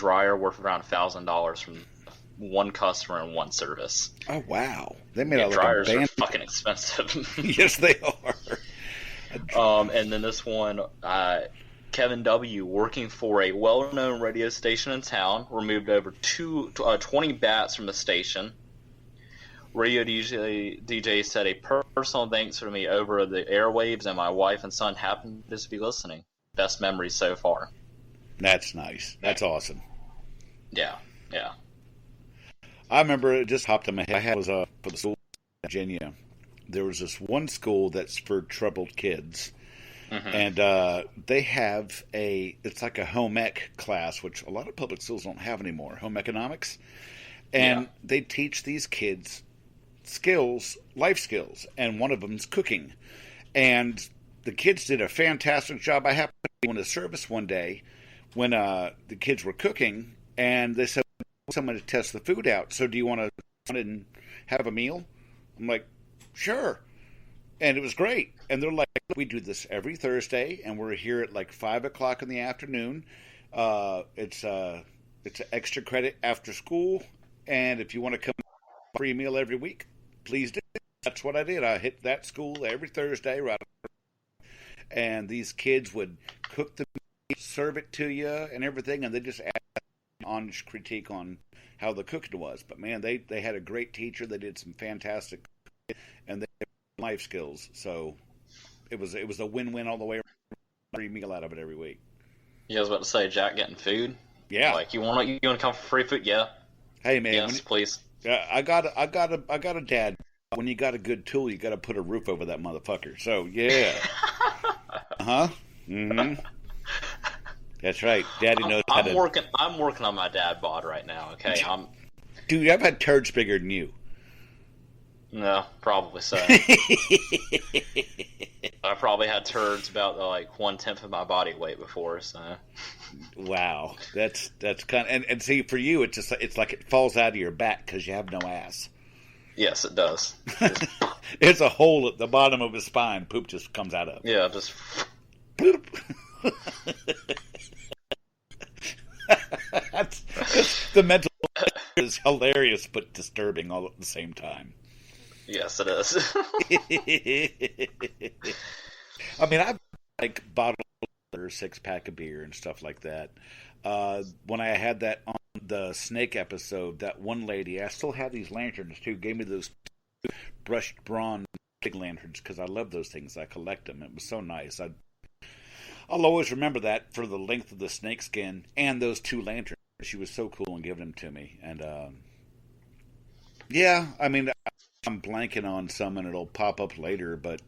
dryer worth around $1,000 from one customer and one service. Oh wow, they made out like dryers a band. are fucking expensive. Yes, they are. And then this one, Kevin W., working for a well-known radio station in town, removed over 20 bats from the station. Radio DJ said a personal thanks for me over the airwaves, and my wife and son happened to be listening. Best memories so far. That's nice. That's awesome. Yeah. I remember it just hopped in my head. I had was for the school in Virginia. There was this one school that's for troubled kids. Mm-hmm. And they have it's like a home ec class, which a lot of public schools don't have anymore, home economics. And they teach these kids skills, life skills, and one of them's cooking. And the kids did a fantastic job. I happened to be in a service one day when the kids were cooking, and they said, someone to test the food out. So do you want to come and have a meal? I'm like, sure. And it was great. And they're like, we do this every Thursday, and we're here at like 5 o'clock in the afternoon. It's an extra credit after school, and if you want to come a free meal every week, please do. That's what I did. I hit that school every Thursday, right? And these kids would cook the meat, serve it to you, and everything, and they just add an honest critique on how the cooking was. But man, they had a great teacher. They did some fantastic, and they had life skills. So it was a win-win all the way around. Free meal out of it every week. Yeah, I was about to say, Jack getting food. Yeah, like you want to come for free food? Yeah. Hey man, yes, please. Yeah, I got a dad. When you got a good tool, you got to put a roof over that motherfucker. So yeah, Mm-hmm. That's right. Daddy knows how to. I'm working on my dad bod right now. Okay, Dude, I've had turds bigger than you. No, probably so. I probably had turds about like 1/10 of my body weight before. So. Wow, that's kind of, and see, for you, it's like it falls out of your back because you have no ass. Yes, it does. It's a hole at the bottom of his spine. Poop just comes out of. Yeah, just. Poop. That's the mental is hilarious but disturbing all at the same time. Yes, it is. I mean, I've like bottled or 6-pack of beer and stuff like that. When I had that on the snake episode, that one lady, I still have these lanterns too, gave me those brushed bronze big lanterns because I love those things. I collect them. It was so nice. I'll always remember that for the length of the snake skin and those 2 lanterns. She was so cool in giving them to me. And yeah, I mean, I'm blanking on some and it'll pop up later, but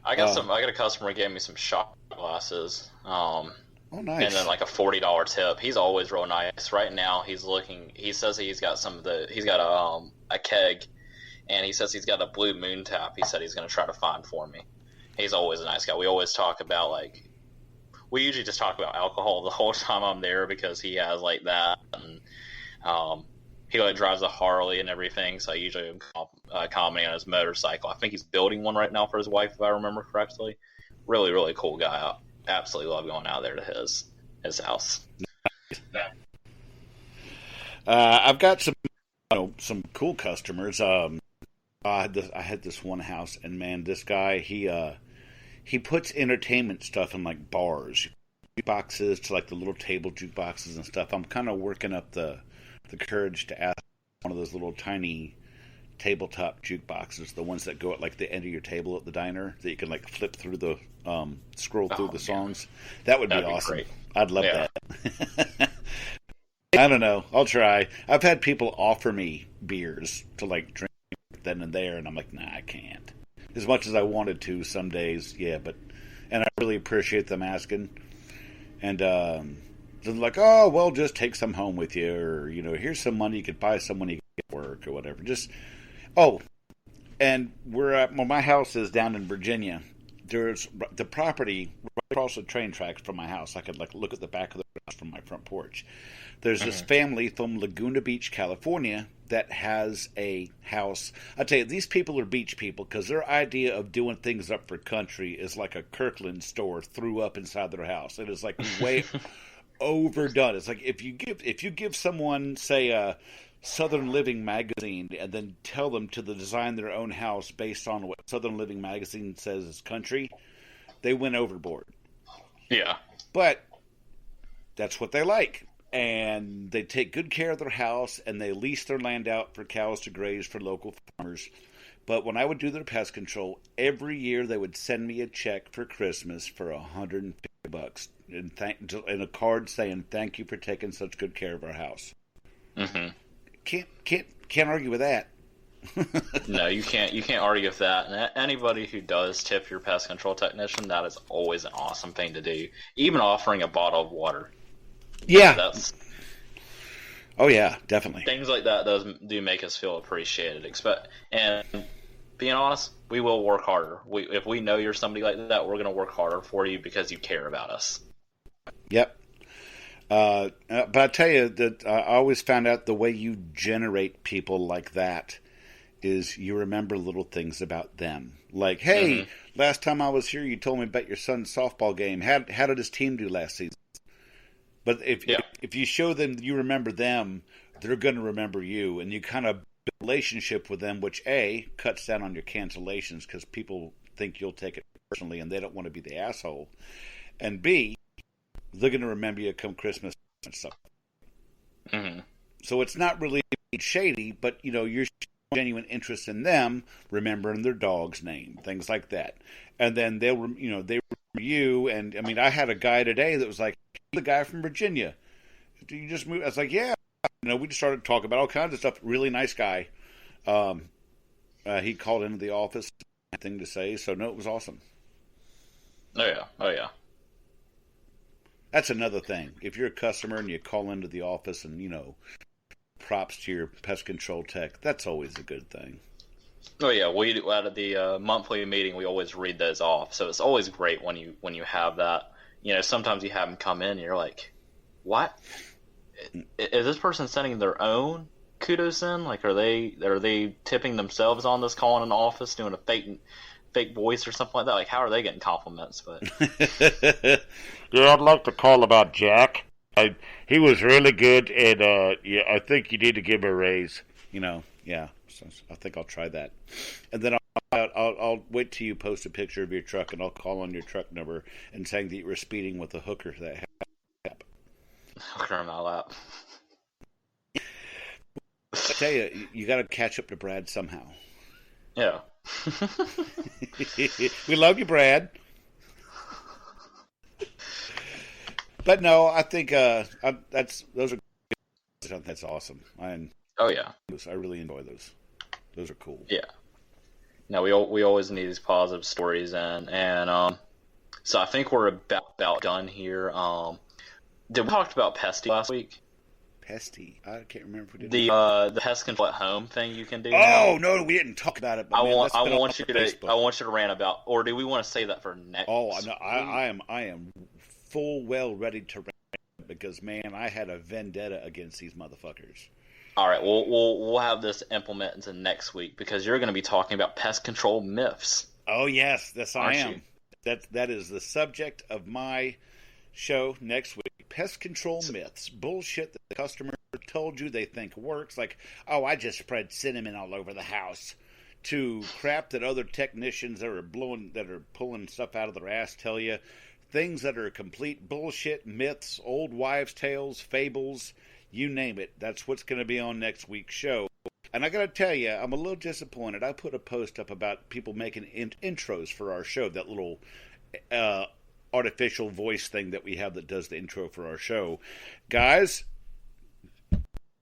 I got a customer who gave me some shot glasses. Oh, nice. And then like a $40 tip. He's always real nice. Right now he says he's got a keg, and he says he's got a blue moon tap he said he's going to try to find for me. He's always a nice guy. We always talk about we usually just talk about alcohol the whole time I'm there because he has like that, and he drives a Harley and everything, so I usually commenting on his motorcycle. I think he's building one right now for his wife, if I remember correctly. Really, really cool guy. I absolutely love going out there to his house. I've got some cool customers. I had this one house, and man, this guy he puts entertainment stuff in like bars, jukeboxes to like the little table jukeboxes and stuff. I'm kind of working up the courage to ask one of those little tiny tabletop jukeboxes, the ones that go at like the end of your table at the diner that you can like flip through the scroll through the songs. That would be awesome. Great. I'd love that. I don't know. I'll try. I've had people offer me beers to like drink then and there, and I'm like, nah, I can't. As much as I wanted to some days, yeah, and I really appreciate them asking. And they're like, oh, well, just take some home with you, or, here's some money you could buy someone you get work or whatever. And my house is down in Virginia. There's the property right across the train tracks from my house. I could like look at the back of the house from my front porch. There's this family from Laguna Beach, California, that has a house. I tell you, these people are beach people because their idea of doing things up for country is like a Kirkland store threw up inside their house. It is like overdone. It's like if you give someone, say, a Southern Living magazine, and then tell them to design their own house based on what Southern Living magazine says is country, they went overboard. Yeah. But that's what they like. And they take good care of their house, and they lease their land out for cows to graze for local farmers. But when I would do their pest control, every year they would send me a check for Christmas for $150 and a card saying, "Thank you for taking such good care of our house." Mm-hmm. Can't argue with that. No, you can't argue with that. And anybody who does tip your pest control technician, that is always an awesome thing to do. Even offering a bottle of water. Yeah. Oh yeah, definitely. Things like that do make us feel appreciated. And being honest, we will work harder. If we know you're somebody like that, we're going to work harder for you because you care about us. Yep. But I tell you that I always found out the way you generate people like that is you remember little things about them. Like, hey, last time I was here, you told me about your son's softball game. How did his team do last season? But if you show them you remember them, they're going to remember you, and you kind of build a relationship with them, which A, cuts down on your cancellations because people think you'll take it personally and they don't want to be the asshole, and B, they're going to remember you come Christmas and stuff. Mm-hmm. So it's not really shady, but you're showing genuine interest in them, remembering their dog's name, things like that, and then they remember you. And I mean, I had a guy today that was like, "The guy from Virginia, do you just move?" I was like, "Yeah." We just started talking about all kinds of stuff. Really nice guy. He called into the office, thing to say. So no, it was awesome. Oh yeah. That's another thing. If you're a customer and you call into the office and props to your pest control tech, that's always a good thing. Oh yeah, we out of the monthly meeting, we always read those off. So it's always great when you have that. Sometimes you have them come in and you're like, "What? Is this person sending their own kudos in? Like, are they tipping themselves on this, calling an office, doing a fake voice or something like that? Like, how are they getting compliments?" But yeah, I'd like to call about Jack. He was really good, and I think you need to give him a raise. Yeah. So I think I'll try that, and then I'll wait till you post a picture of your truck, and I'll call on your truck number and saying that you were speeding with a hooker that happened. Hooker on my lap. I tell you, you got to catch up to Brad somehow. Yeah. We love you, Brad. But no, I think those are. That's awesome. Oh yeah. I really enjoy those. Those are cool. Yeah. No, we always need these positive stories, and so I think we're about done here. Did we talk about Pesty last week? Pesty? I can't remember if we did. The pest control at home thing you can do. Oh no, we didn't talk about it. But I want you to rant about, or do we want to save that for next? Oh no, I am full well ready to rant because man, I had a vendetta against these motherfuckers. All right, we'll have this implement into next week because you're going to be talking about pest control myths. Oh yes, I am. You? That is the subject of my show next week. Pest control myths, bullshit that the customer told you they think works, like, "Oh, I just spread cinnamon all over the house," to crap that other technicians that are pulling stuff out of their ass tell you, things that are complete bullshit, myths, old wives' tales, fables. You name it. That's what's going to be on next week's show. And I got to tell you, I'm a little disappointed. I put a post up about people making intros for our show, that little artificial voice thing that we have that does the intro for our show. Guys,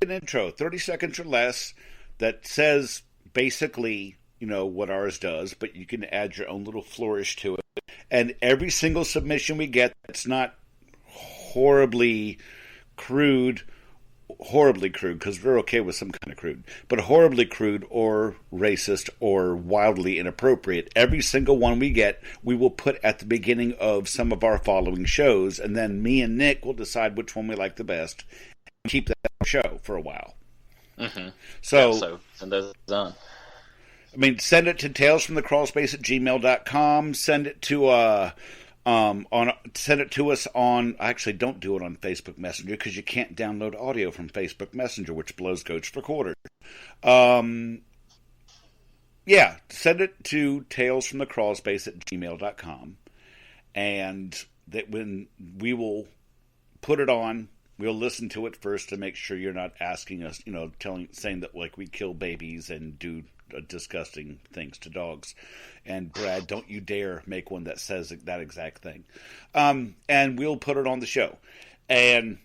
an intro, 30 seconds or less, that says basically, what ours does, but you can add your own little flourish to it. And every single submission we get that's not horribly crude, because we're okay with some kind of crude, but horribly crude or racist or wildly inappropriate, every single one we get, we will put at the beginning of some of our following shows, and then me and Nick will decide which one we like the best and keep that show for a while. Mm-hmm. So send those on. I mean, send it to talesfromthecrawlspace@gmail.com. Send it to Send it to us on. Actually, don't do it on Facebook Messenger because you can't download audio from Facebook Messenger, which blows goats for quarters. Yeah, send it to talesfromthecrawlspace@gmail.com, and that when we will put it on, we'll listen to it first to make sure you're not asking us, saying that like we kill babies and do disgusting things to dogs. And Brad, don't you dare make one that says that exact thing. And we'll put it on the show. And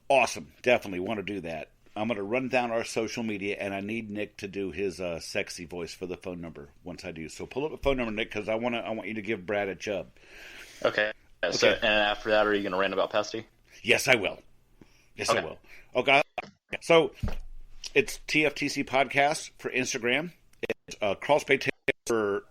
awesome, definitely want to do that. I'm going to run down our social media, and I need Nick to do his sexy voice for the phone number once I do. So pull up the phone number, Nick, because I want you to give Brad a chub. Okay. So, and after that, are you going to rant about Pesty? Yes, I will. I will. Okay. So it's TFTC Podcast for Instagram. It's Crawlspace for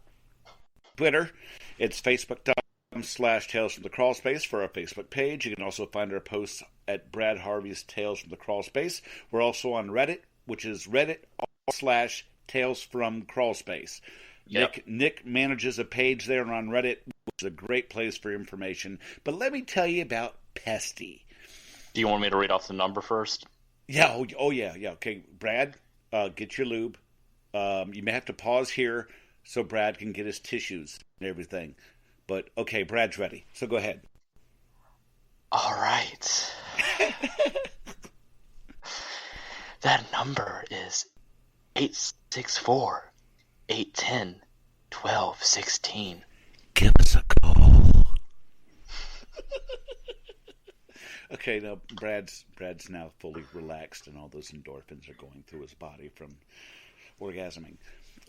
Twitter. It's Facebook.com/Tales from the Crawlspace for our Facebook page. You can also find our posts at Brad Harvey's Tales from the Crawlspace. We're also on Reddit, which is Reddit/Tales from Crawlspace. Yep. Nick manages a page there on Reddit, which is a great place for information. But let me tell you about Pesty. Do you want me to read off the number first? Yeah. Oh yeah. Okay, Brad, get your lube. You may have to pause here so Brad can get his tissues and everything. But okay, Brad's ready. So go ahead. All right. That number is 864-810-1216. Give us a call. Okay, now Brad's now fully relaxed, and all those endorphins are going through his body from orgasming.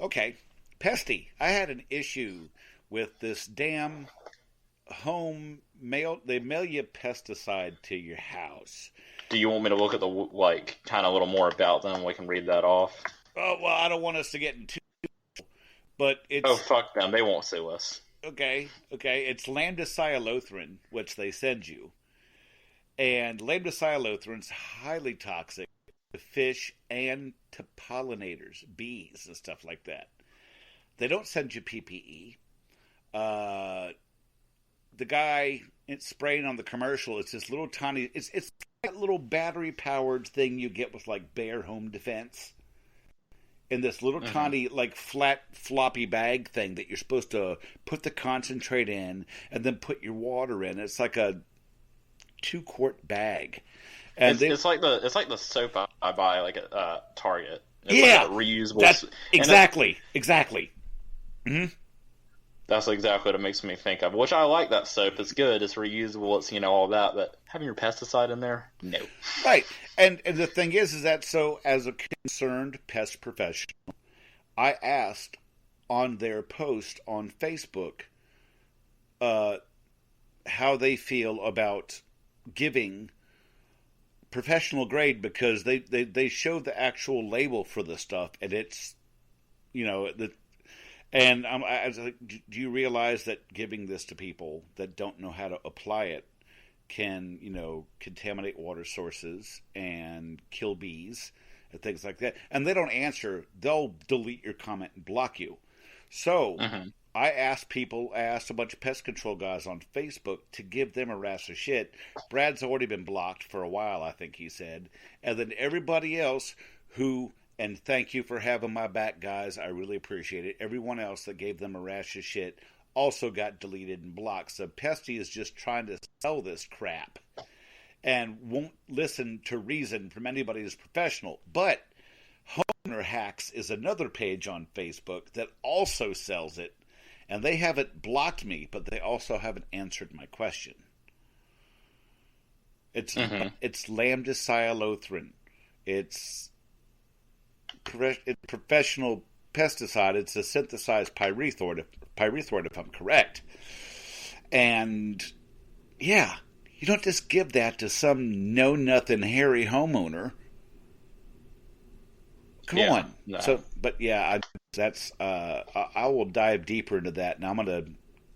Okay, Pesty, I had an issue with this damn home mail. They mail you pesticide to your house. Do you want me to look at the kind of a little more about them? We can read that off. Oh well, I don't want us to get into, but it's. Oh fuck them! They won't sue us. Okay. It's lambda-cyhalothrin, which they send you. And lambda-cyhalothrin is highly toxic to fish and to pollinators, bees and stuff like that. They don't send you PPE. The guy spraying on the commercial, it's this little tiny, it's that little battery-powered thing you get with like Bear Home Defense. In this little tiny, like flat, floppy bag thing that you're supposed to put the concentrate in and then put your water in. It's like a 2-quart bag, and it's like the soap I buy like at Target. It's yeah, like reusable. That's exactly. Mm-hmm. That's exactly what it makes me think of. Which I like that soap. It's good. It's reusable. It's all that. But having your pesticide in there, no. Right, and the thing is that so as a concerned pest professional, I asked on their post on Facebook, how they feel about giving professional grade, because they show the actual label for the stuff, and it's and I was like, do you realize that giving this to people that don't know how to apply it can contaminate water sources and kill bees and things like that? And they don't answer. They'll delete your comment and block you. So I asked a bunch of pest control guys on Facebook to give them a rash of shit. Brad's already been blocked for a while, I think he said. And then everybody else and thank you for having my back, guys. I really appreciate it. Everyone else that gave them a rash of shit also got deleted and blocked. So Pesty is just trying to sell this crap and won't listen to reason from anybody who's professional. But Homeowner Hacks is another page on Facebook that also sells it. And they haven't blocked me, but they also haven't answered my question. It's lambda-cyhalothrin. It's professional pesticide. It's a synthesized pyrethroid, if I'm correct. And yeah, you don't just give that to some know-nothing hairy homeowner. Come on. No. So, but yeah, I will dive deeper into that, and I'm going to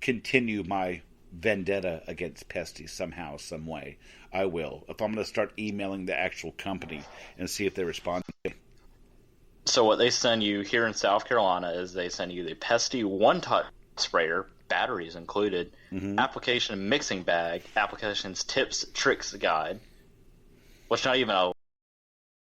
continue my vendetta against Pesty somehow, some way. I will. If I'm going to start emailing the actual company and see if they respond. So what they send you here in South Carolina is they send you the Pesty one-touch sprayer, batteries included. Application mixing bag, applications tips tricks guide, which not even a